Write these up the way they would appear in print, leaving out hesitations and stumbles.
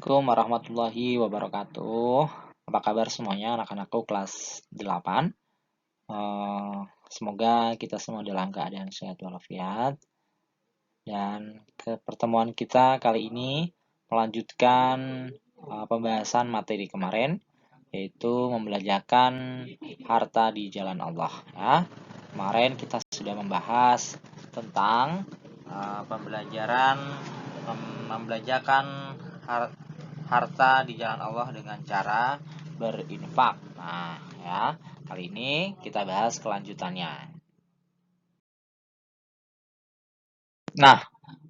Assalamualaikum warahmatullahi wabarakatuh. Apa kabar semuanya anak-anakku kelas 8? Semoga kita semua dalam keadaan sehat walafiat. Dan ke pertemuan kita kali ini melanjutkan pembahasan materi kemarin, yaitu membelajarkan harta di jalan Allah. Ya. Kemarin kita sudah membahas tentang pembelajaran membelajarkan harta di jalan Allah dengan cara berinfak. Nah, ya, kali ini kita bahas kelanjutannya. Nah,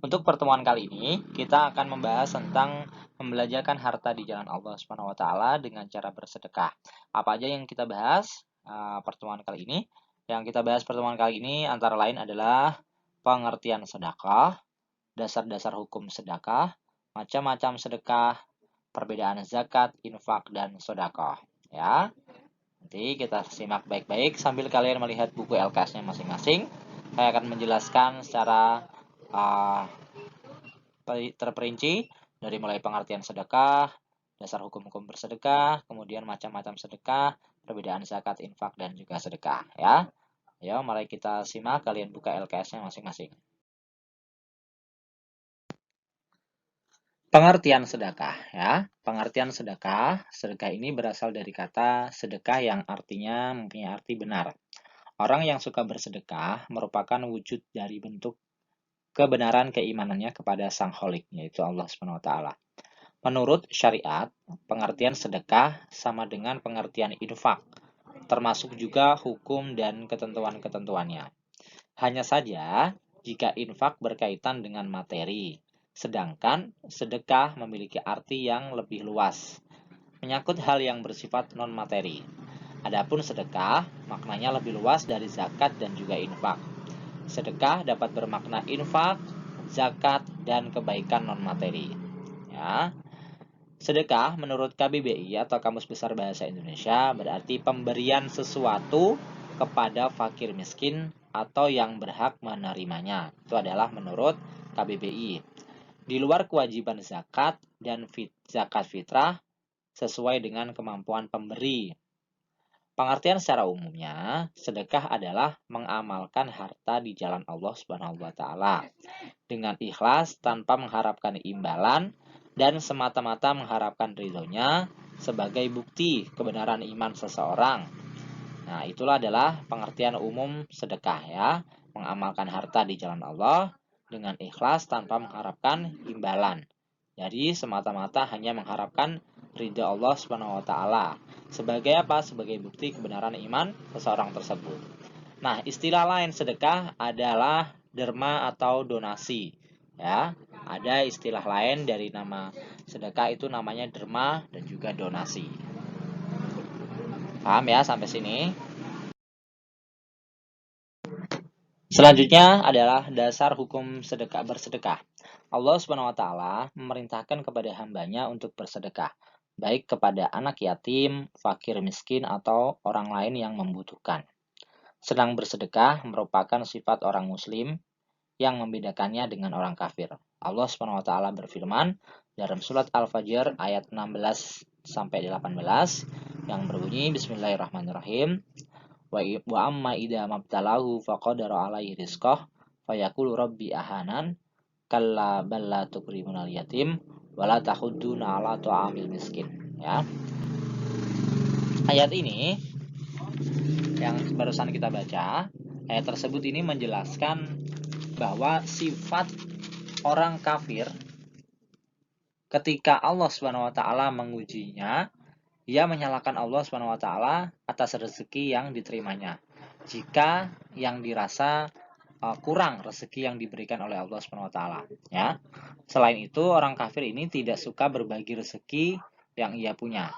untuk pertemuan kali ini kita akan membahas tentang membelajarkan harta di jalan Allah Subhanahu wa taala dengan cara bersedekah. Apa aja yang kita bahas pertemuan kali ini? Yang kita bahas pertemuan kali ini antara lain adalah pengertian sedekah, dasar-dasar hukum sedekah, macam-macam sedekah, perbedaan zakat, infak, dan sedekah. Ya, nanti kita simak baik-baik sambil kalian melihat buku LKS-nya masing-masing. Saya akan menjelaskan secara terperinci dari mulai pengertian sedekah, dasar hukum-hukum bersedekah, kemudian macam-macam sedekah, perbedaan zakat, infak, dan juga sedekah. Ya, ayo mari kita simak, kalian buka LKS-nya masing-masing. Pengertian sedekah, ya. Pengertian sedekah ini berasal dari kata sedekah yang artinya mempunyai arti benar. Orang yang suka bersedekah merupakan wujud dari bentuk kebenaran keimanannya kepada Sang Kholik, yaitu Allah Subhanahu wa taala. Menurut syariat, pengertian sedekah sama dengan pengertian infak, termasuk juga hukum dan ketentuan-ketentuannya. Hanya saja, jika infak berkaitan dengan materi, sedangkan sedekah memiliki arti yang lebih luas, menyangkut hal yang bersifat non-materi. Adapun sedekah, maknanya lebih luas dari zakat dan juga infak. Sedekah dapat bermakna infak, zakat, dan kebaikan non-materi. Ya. Sedekah menurut KBBI atau Kamus Besar Bahasa Indonesia berarti pemberian sesuatu kepada fakir miskin atau yang berhak menerimanya. Itu adalah menurut KBBI. Di luar kewajiban zakat dan zakat fitrah sesuai dengan kemampuan pemberi. Pengertian secara umumnya, sedekah adalah mengamalkan harta di jalan Allah Subhanahu wa taala dengan ikhlas tanpa mengharapkan imbalan dan semata-mata mengharapkan ridhonya sebagai bukti kebenaran iman seseorang. Nah, itulah adalah pengertian umum sedekah, ya. Mengamalkan harta di jalan Allah dengan ikhlas tanpa mengharapkan imbalan. Jadi semata-mata hanya mengharapkan ridha Allah Subhanahu wa taala. Sebagai apa? Sebagai bukti kebenaran iman seseorang tersebut. Nah, istilah lain sedekah adalah derma atau donasi. Ya, ada istilah lain dari nama sedekah itu namanya derma dan juga donasi. Paham ya sampai sini? Selanjutnya adalah dasar hukum sedekah bersedekah. Allah Subhanahu wa taala memerintahkan kepada hambanya untuk bersedekah, baik kepada anak yatim, fakir miskin, atau orang lain yang membutuhkan. Sedang bersedekah merupakan sifat orang muslim yang membedakannya dengan orang kafir. Allah Subhanahu wa taala berfirman dalam surat Al-Fajr ayat 16 sampai 18 yang berbunyi Bismillahirrahmanirrahim. Wa amma idza mabtalahu faqadara alaihi rizqah fayaqulu rabbi ahanan kalla bal la tukrimunal yatim wala tahudduna ala ta'amil miskin. Ya. Ayat ini yang barusan kita baca, ayat tersebut ini menjelaskan bahwa sifat orang kafir ketika Allah Subhanahu wa taala mengujinya, ia menyalahkan Allah Subhanahu wa taala atas rezeki yang diterimanya. Jika yang dirasa kurang rezeki yang diberikan oleh Allah Subhanahu wa taala, ya. Selain itu, orang kafir ini tidak suka berbagi rezeki yang ia punya.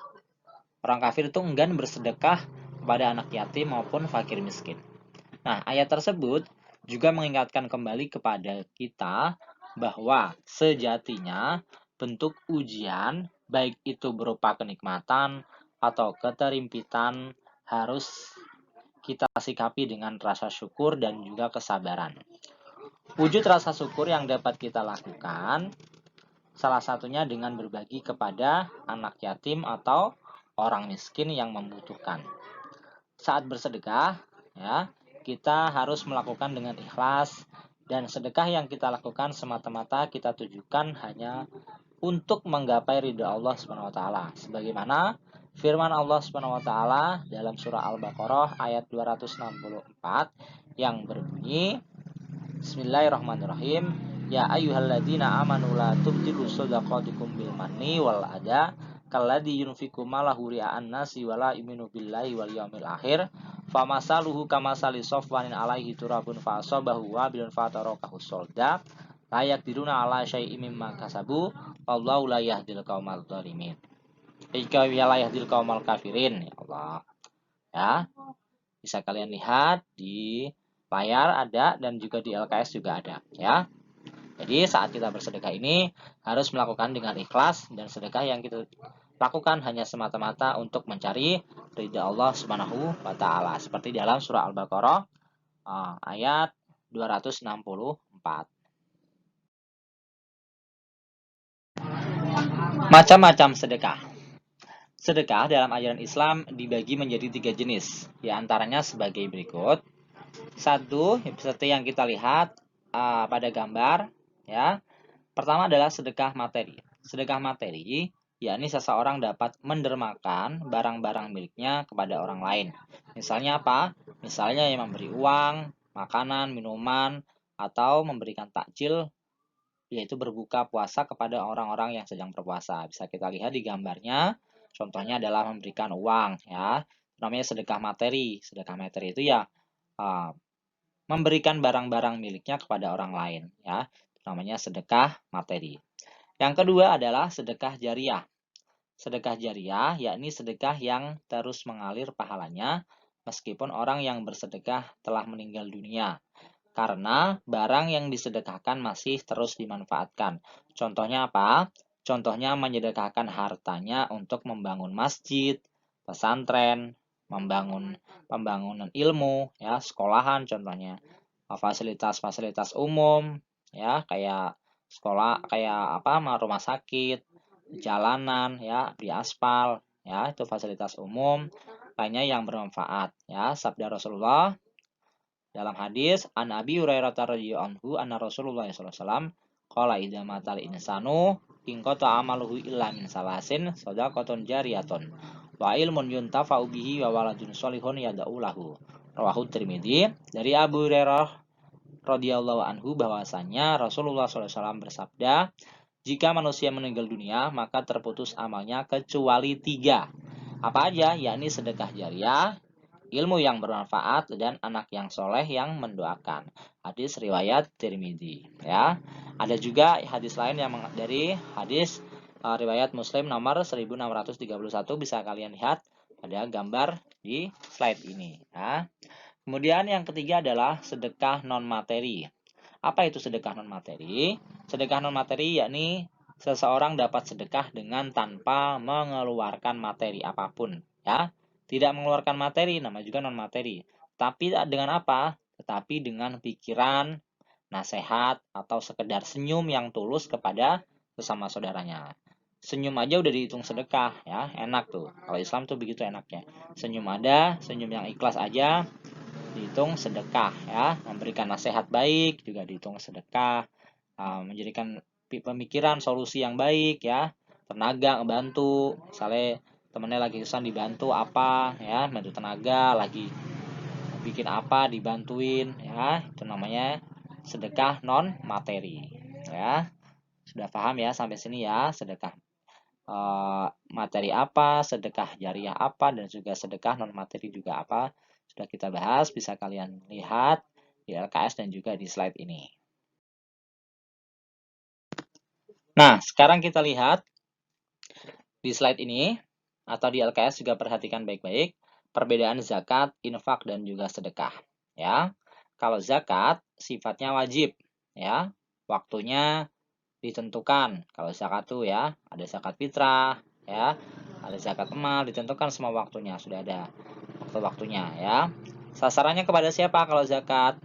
Orang kafir itu enggan bersedekah kepada anak yatim maupun fakir miskin. Nah, ayat tersebut juga mengingatkan kembali kepada kita bahwa sejatinya bentuk ujian, baik itu berupa kenikmatan atau keterimpitan, harus kita sikapi dengan rasa syukur dan juga kesabaran. Wujud rasa syukur yang dapat kita lakukan Salah satunya dengan berbagi kepada anak yatim atau orang miskin yang membutuhkan. Saat bersedekah, ya, kita harus melakukan dengan ikhlas, dan sedekah yang kita lakukan semata-mata kita tujukan hanya untuk menggapai ridha Allah Subhanahu wa taala. Sebagaimana firman Allah Subhanahu wa taala dalam surah Al-Baqarah ayat 264 yang berbunyi, Bismillahirrahmanirrahim. Ya ayyuhalladzina amanu la tubtilu shadaqatikum bil manni wal adha kalladzi yunfiqu malahu ria'an nasi wala yu'minu billahi wal yawmil akhir famasaluhu kamasali safwanin alaihi turabun fa asabahu wabilun fatarakahu solda la yaqdiruna ala syai'im mimma kasabu wallahu la yahdil qaumal dzalimin. Ika la yahdil qaumal kafirin. Ya Allah. Ya, bisa kalian lihat di layar ada, dan juga di LKS juga ada, ya. Jadi saat kita bersedekah ini harus melakukan dengan ikhlas, dan sedekah yang kita lakukan hanya semata-mata untuk mencari ridha Allah Subhanahu wa taala, seperti dalam surah Al-Baqarah ayat 264. Macam-macam sedekah. Sedekah dalam ajaran Islam dibagi menjadi 3 jenis, di antaranya sebagai berikut. Satu, seperti yang kita lihat pada gambar, ya. Pertama adalah sedekah materi. Sedekah materi, yakni seseorang dapat mendermakan barang-barang miliknya kepada orang lain. Misalnya apa? Misalnya yang memberi uang, makanan, minuman, atau memberikan takjil, yaitu berbuka puasa kepada orang-orang yang sedang berpuasa. Bisa kita lihat di gambarnya, contohnya adalah memberikan uang, ya. Namanya sedekah materi. Sedekah materi itu ya memberikan barang-barang miliknya kepada orang lain, ya. Namanya sedekah materi. Yang kedua adalah sedekah jariah. Sedekah jariah yakni sedekah yang terus mengalir pahalanya meskipun orang yang bersedekah telah meninggal dunia, karena barang yang disedekahkan masih terus dimanfaatkan. Contohnya apa? Contohnya menyedekahkan hartanya untuk membangun masjid, pesantren, membangun pembangunan ilmu, ya, sekolahan contohnya, fasilitas-fasilitas umum, ya, kayak sekolah, kayak apa, rumah sakit, jalanan, ya, di aspal, ya, itu fasilitas umum lainnya yang bermanfaat, ya. Sabda Rasulullah dalam hadis an Abi Hurairah radhiyallahu anhu anna Rasulullah sallallahu alaihi wasallam qala idza matal insanu in qata amaluhu illa min salasin shadaqatun jariyatun wa ilmun yuntafa'u bihi wa waladun sholihun yad'u lahu. Rawahu Tirmidzi. Dari Abu Hurairah radhiyallahu anhu bahwasanya Rasulullah sallallahu alaihi wasallam bersabda, jika manusia meninggal dunia maka terputus amalnya kecuali 3. Apa aja? Yakni sedekah jariah, ilmu yang bermanfaat, dan anak yang soleh yang mendoakan. Hadis riwayat Tirmidzi, ya. Ada juga hadis lain yang dari hadis riwayat Muslim nomor 1631, bisa kalian lihat pada gambar di slide ini, ya. Kemudian yang ketiga adalah sedekah non materi. Apa itu sedekah non materi? Sedekah non materi yakni seseorang dapat sedekah dengan tanpa mengeluarkan materi apapun, ya. Tidak mengeluarkan materi, nama juga non materi. Tapi dengan apa? Tetapi dengan pikiran, nasihat, atau sekedar senyum yang tulus kepada sesama saudaranya. Senyum aja udah dihitung sedekah, ya. Enak tuh. Kalau Islam tuh begitu enaknya. Senyum ada, senyum yang ikhlas aja dihitung sedekah, ya. Memberikan nasihat baik juga dihitung sedekah. Menjadikan pemikiran solusi yang baik, ya. Tenaga ngebantu, misalnya temennya lagi kesusahan dibantu apa, ya, bantu tenaga, lagi bikin apa dibantuin, ya, itu namanya sedekah non materi, ya. Sudah paham ya sampai sini, ya, sedekah materi apa, sedekah jariah apa, dan juga sedekah non materi juga apa, sudah kita bahas, bisa kalian lihat di LKS dan juga di slide ini. Nah, sekarang kita lihat di slide ini, atau di LKS juga perhatikan baik-baik perbedaan zakat, infak, dan juga sedekah, ya. Kalau zakat sifatnya wajib, ya. Waktunya ditentukan. Kalau zakat tuh, ya, ada zakat fitrah, ya. Ada zakat emal, ditentukan semua waktunya, sudah ada waktu-waktunya, ya. Sasarannya kepada siapa kalau zakat?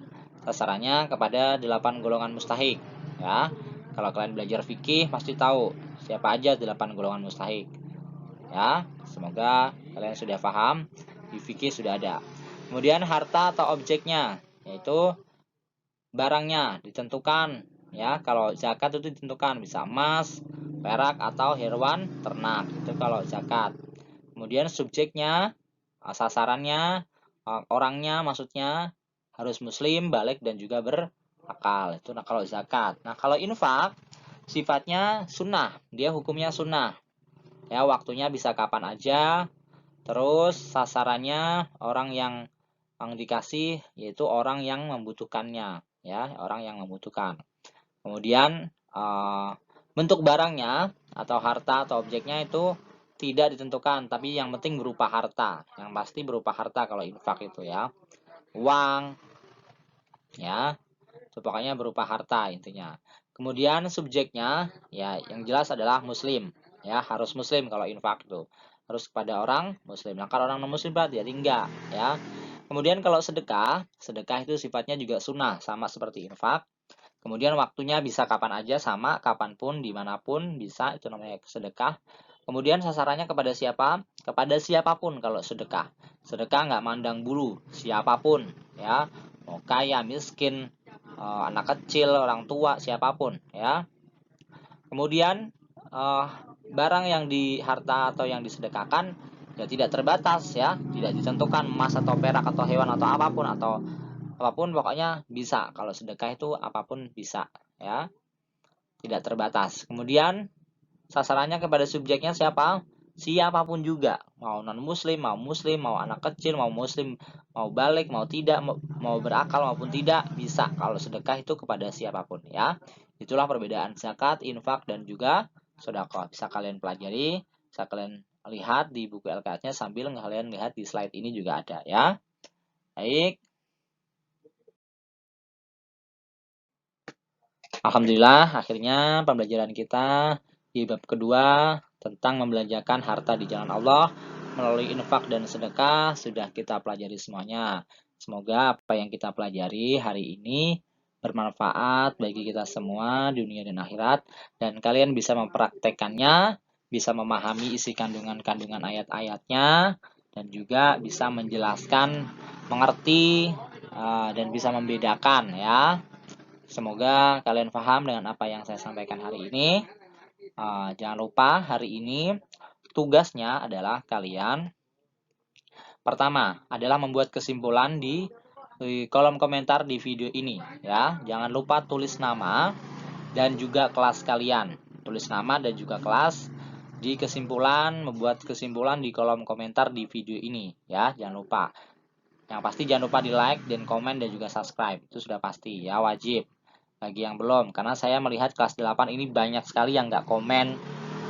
Sasarannya kepada 8 golongan mustahik, ya. Kalau kalian belajar fikih pasti tahu siapa aja 8 golongan mustahik. Ya, semoga kalian sudah paham, di fikih sudah ada. Kemudian harta atau objeknya, yaitu barangnya ditentukan. Ya, kalau zakat itu ditentukan bisa emas, perak atau hewan ternak. Itu kalau zakat. Kemudian subjeknya, sasarannya, orangnya maksudnya harus muslim, balik dan juga berakal. Itu kalau zakat. Nah, kalau infak sifatnya sunnah, dia hukumnya sunnah. Ya, waktunya bisa kapan aja. Terus sasarannya orang yang dikasih yaitu orang yang membutuhkannya, ya, orang yang membutuhkan. Kemudian bentuk barangnya atau harta atau objeknya itu tidak ditentukan, tapi yang penting berupa harta. Yang pasti berupa harta kalau infak itu ya. Uang, ya. Itu pokoknya berupa harta intinya. Kemudian subjeknya ya yang jelas adalah muslim, ya, harus muslim kalau infak itu. Harus kepada orang muslim. Nah, kalau orang non muslim berarti ya enggak, ya. Kemudian kalau sedekah, sedekah itu sifatnya juga sunnah sama seperti infak. Kemudian waktunya bisa kapan aja sama, kapanpun, dimanapun bisa, itu namanya sedekah. Kemudian sasarannya kepada siapa? Kepada siapapun kalau sedekah. Sedekah nggak mandang bulu, siapapun, ya. Mau kaya, miskin, anak kecil, orang tua, siapapun, ya. Kemudian barang yang di harta atau yang disedekahkan ya tidak terbatas, ya, tidak ditentukan emas atau perak atau hewan atau apapun pokoknya bisa. Kalau sedekah itu apapun bisa, ya, tidak terbatas. Kemudian sasarannya kepada subjeknya siapa? Siapapun juga, mau non muslim, mau anak kecil, mau muslim, mau balik, mau tidak, mau berakal maupun tidak, bisa kalau sedekah itu kepada siapapun, ya. Itulah perbedaan zakat, infak dan juga sedekah. Bisa kalian pelajari, bisa kalian lihat di buku LKS-nya sambil kalian lihat di slide ini juga ada, ya. Baik. Alhamdulillah, akhirnya pembelajaran kita di bab kedua tentang membelanjakan harta di jalan Allah melalui infak dan sedekah sudah kita pelajari semuanya. Semoga apa yang kita pelajari hari ini bermanfaat bagi kita semua dunia dan akhirat, dan kalian bisa mempraktekannya, bisa memahami isi kandungan-kandungan ayat-ayatnya, dan juga bisa menjelaskan, mengerti, dan bisa membedakan, ya. Semoga kalian paham dengan apa yang saya sampaikan hari ini. Jangan lupa hari ini tugasnya adalah kalian pertama adalah membuat kesimpulan di kolom komentar di video ini, ya. Jangan lupa tulis nama dan juga kelas kalian. Tulis nama dan juga kelas di kesimpulan, membuat kesimpulan di kolom komentar di video ini, ya. Jangan lupa. Yang pasti jangan lupa di like dan komen dan juga subscribe. Itu sudah pasti, ya, wajib. Bagi yang belum, karena saya melihat kelas 8 ini banyak sekali yang nggak komen,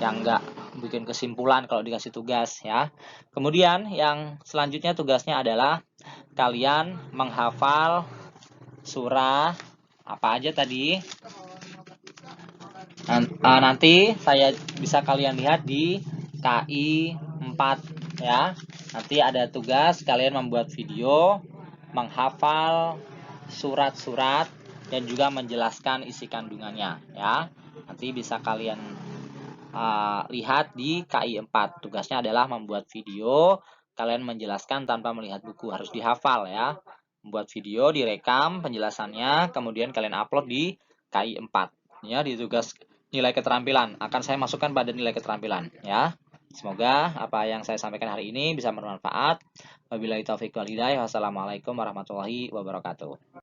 yang nggak bikin kesimpulan kalau dikasih tugas, ya. Kemudian yang selanjutnya tugasnya adalah kalian menghafal surah apa aja tadi. Nanti saya bisa kalian lihat di KI 4, ya. Nanti ada tugas kalian membuat video menghafal surat-surat dan juga menjelaskan isi kandungannya, ya. Nanti bisa kalian lihat di KI 4. Tugasnya adalah membuat video, kalian menjelaskan tanpa melihat buku, harus dihafal, ya. Membuat video, direkam penjelasannya, kemudian kalian upload di KI 4. Ya, di tugas nilai keterampilan. Akan saya masukkan pada nilai keterampilan, ya. Semoga apa yang saya sampaikan hari ini bisa bermanfaat. Wabillahi taufiq wal hidayah. Wassalamualaikum warahmatullahi wabarakatuh.